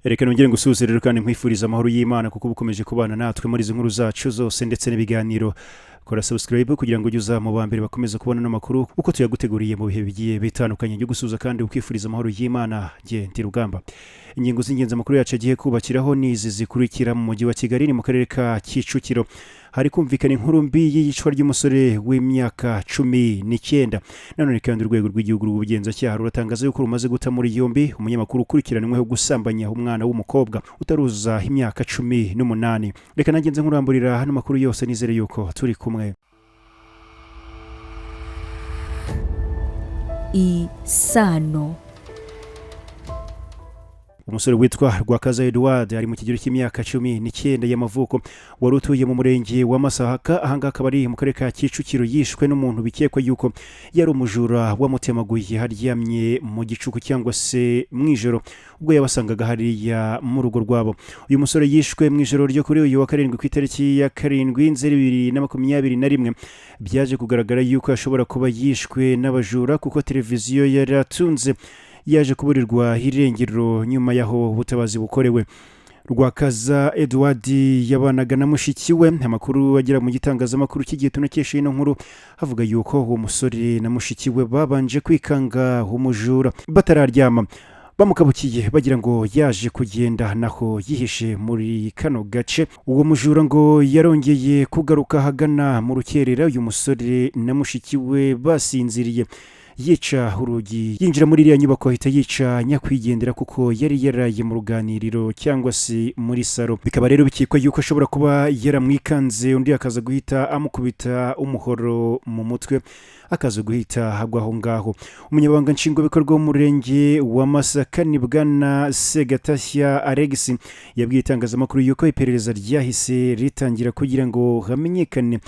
Reka nongere ngusuze rero kandi nkwifuriza amahoro y'Imana kuko bukomeje kubana natwe muri izi nkuru zacu zose ndetse n'ibiganiro. Kora subscribe kugira ngo ujye mu bambere bakomeza kubona no makuru uko tuyaguteguriye mu bihe bigiye bitandukanye byo gusuza kandi ukifuriza amahoro y'Imana nge ndi Rugamba. Ingingo z'ingenzi amakuru yacu agiye kubakiraho nizi zikurikira mu mujyi wa Kigali ni mu karere ka Kicukiro. Hari kumvikana inkuru mbi y'iyicwa ry'umusore w'imyaka 19. Nanone kandi urwego rw'igihugu rw'ubugenzacyaha ruratangaza yuko rumaze guta muri yombi umunyamakuru ukurikiranyweho gusambanya umwana w'umukobwa utaruza imyaka 18. Reka nagenze nkuramburira hano makuru yose nizere yuko turi kumwe. Isano. Umusore witwa Rwakaza Edouard ari mu kigero cy'imyaka 19 y'amavuko wari utuye mu murenge wa Masahaka ahanga akabari mu karere ka Kicukiro yishwe n'umuntu bikekwa yuko yari umujura wamutemaguye haryamye mu gicuku cyangwa se mwijoro ubwo yabasangaga hariya mu rugo rwabo. Uyu musore yishwe mwijoro ryo kuri uyu wa karindwi ku itariki ya 7/2021 byaje kugaragara yuko ashobora kuba yishwe n'abajura kuko televiziyo yaratunze yaje kuburirwa irengero nyuma yaho ubutabazi bukorewe. Rwakaza Edouard yabanaga na mushiki we. Amakuru agera mu gitangazamakuru cy'igihe tunakesha ino nkuru havuga yuko uwo musore na mushiki we babanje kwikanga umujura batararyama, bamukabukiye bagira ngo yaje kugenda naho yihishe muri kano gace. Uwo mujura ngo yarongeye kugaruka hagana mu rukerera uyu musore na mushiki we basinziriye, yica urugi yinjira muri iriya nyubako ahita yica nyakwigendera kuko yari yaraye mu ruganiriro cyangwa se muri saro. Bikaba rero bikekwa yuko ashobora kuba yaramwikanze undi akaza guhita amukubita umuhoro mu mutwe akaza guhita hagwa aho ngaho. Umunyabanga nshingwabikorwa w'umurenge wa Masaka ni Bwana Segatashya Alex yabwiye itangazamakuru yuko iperereza ryahise ritangira kugira ngo hamenyekane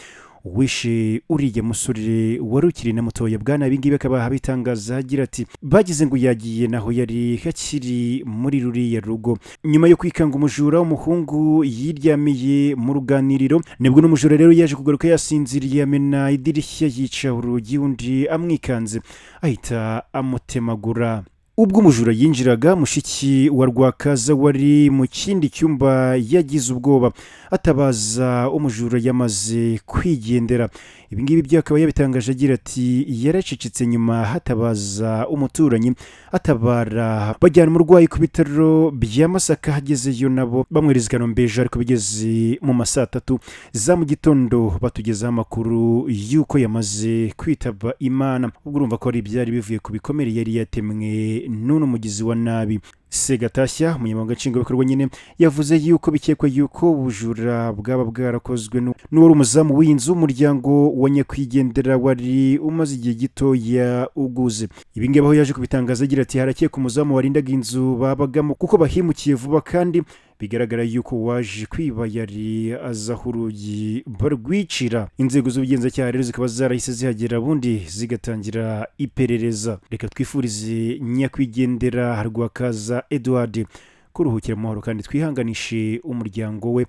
wishe uriye musore wari ukiri na mutoya. Bwana ibingibi akaba habitangaza agira ati bagize ngo yagiye naho yari hakiri muri ruriya rugo. Nyuma yo kwikanga umujura w'umuhungu yiryamiye mu ruganiriro nibwo n'umujura rero yaje kugaruka yasinziriye amena idirishya yica urugi undi amwikanze ahita amutemagura. Ubwo umujura yinjiraga mushiki wa Rwakaza wari mu kindi cyumba yagize ubwoba atabaza umujura yamaze kwigendera. Ibingibi byakaba yabitangaje agira ati yaracicitse nyuma hatabaza umuturanyi atabara bajyana umurwayi ku bitaro bya Masaka. Hagezeyo nabo bamwereza Kanombeje ariko bigeze mu masaa 3 za mu gitondo batugezaho amakuru yuko yamaze kwitaba Imana. Ubwo urumva ko ari byari bivuye ku bikomere yari yatemwe n'uno mugizi wa nabi. Segatashya umunyamabanga nshingwabikorwa nyine yavuze yuko bikekwa yuko ubujura bwaba bwarakozwe n'uwari umuzamu w'inzu umuryango wa nyakwigendera wari umaze igihe gitoya uguze. Ibingibi aho yaje kubitangaza agira ati harakeka umuzamu warindaga inzu babagamo kuko bahimukiye vuba kandi bigaragara yuko waje kwiba yari azaho urugi barwicira. Inzego z'ubugenzacyaha rero zikaba zarahise zihagera bundi zigatangira iperereza. Reka twifurize nyakwigendera Rwakaza Edouard kuruhukira mu mahoro kandi twihanganishe umuryango we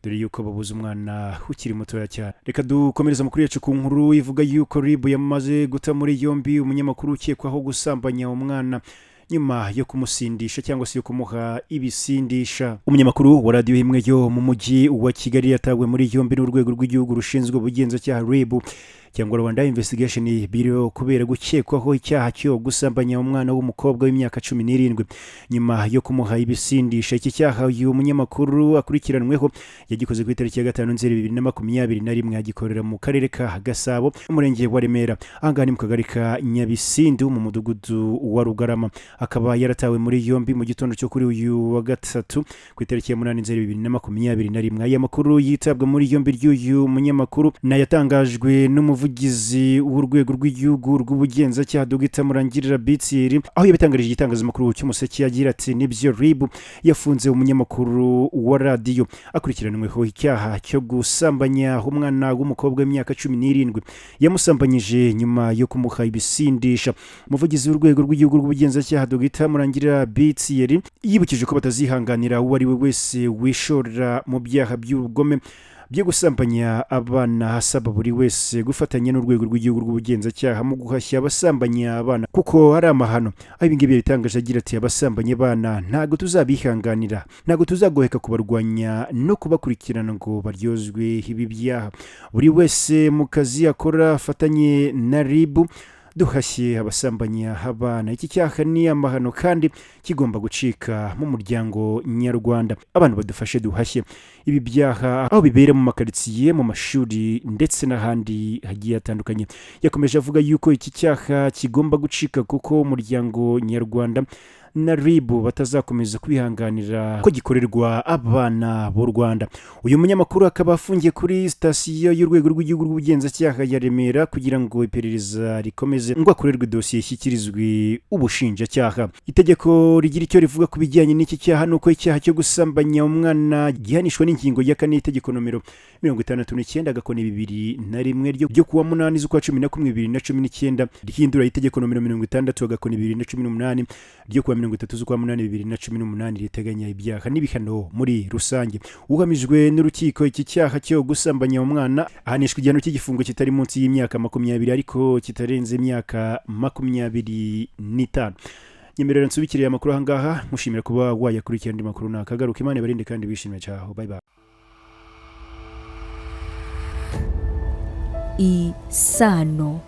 dore yuko babuze umwana ukiri mutoya cyane. Reka dukomereza amakuru yacu ku nkuru ivuga yuko RIB yamaze guta muri yombi umunyamakuru ukekwaho gusambanya umwana nyuma yo kumusindisha cyangwa se yo kumuha ibisindisha. Umunyamakuru wa radio imwe yo mu mujyi wa Kigali yatawe muri yombi n'urwego rw'igihugu rushinzwe ubugenzacyaha RIB cyangwa Rwanda Investigation Bureau kubera gukekwaho icyaha cyo gusambanya umwana w'umukobwa w'imyaka 17 nyuma yo kumuha ibisindisha. Iki cyaha uyu munyamakuru akurikiranweho yagikoze ku itariki ya 5/2021 agikorera mu karere ka Gasabo umurenge wa Remera ahangani mu kagari ka Nyabisindu mu mudugudu wa Rugarama. Akaba yaratawe muri yombi mu gitondo cyo kuri uyu wa gatatu ku itariki ya 8/2021. Aya makuru yitabwa muri yombi ry'uyu munyamakuru na yatangajwe n'umuvugizi w'urwego rw'igihugu rw'ubugenzacyaha Dr Murangirira Bitsiri aho yabitangarije igitangazamakuru cy'Umuseke yagira ati nibyo RIB yafunze umunyamakuru wa radio akurikiranweho icyaha cyo gusambanya umwana w'umukobwa w'imyaka 17 yamusambanyije nyuma yo kumuha ibisindisha. Umuvugizi w'urwego rw'igihugu rw'ubugenzacyaha Dr Murangirira Bitsiri yibukije ko batazihanganira uwo ari we wese wishora mu byaha by'ubugome byo gusambanya abana, hasaba buri wese gufatanya n'urwego rw'igihugu rw'ubugenzacyaha mu guhashya abasambanya abana kuko ari amahano. Aho ibi ngibi yabitangaje agira ati abasambanya abana ntabwo tuzabihanganira, ntabwo tuzagoheka kubarwanya no kubakurikirana ngo baryozwe ibi byaha. Buri wese mu kazi akora afatanye na RIB duhashye abasambanya abana. Iki cyaha ni amahano kandi kigomba gucika mu muryango nyarwanda. Abantu badufashe duhashye ibi byaha aho bibera mu makaritsiye, mu mashuri ndetse n'ahandi hagiye hatandukanye. Yakomeje avuga yuko iki cyaha kigomba gucika kuko umuryango nyarwanda na RIB batazakomeza kwihanganira ko gikorerwa abana b'u Rwanda. Uyu munyamakuru akaba afungiye kuri sitasiyo y'urwego rw'igihugu rw'ubugenzacyaha ya Remera kugira ngo iperereza rikomeze ngo akorerwe dosiye ishyikirizwe ubushinjacyaha. Itegeko rigira icyo rivuga ku bijyanye n'iki cyaha nuko icyaha cyo gusambanya umwana gihanishwa n'ingingo ya 4 itegeko nomero 69/2001 ryo kuwa 8 z'ukwa 11/2019 rihindura itegeko nomero 60/2018 ryo kuwa 30 z'ukwa 8/2018 riteganya ibyaha n'ibihano muri rusange. Uhamijwe n'urukiko iki cyaha cyo gusambanya umwana ahanishwa igihano cy'igifungo kitari munsi y'imyaka 20 ariko kitarenze imyaka 25. Nyemerera nsubikiriye amakuru ahangaha, mushimira kuba wayakurikira andi makuru nakagaruka. Imana ibarinde kandi bishimye cyaho. Bye bye. Isano.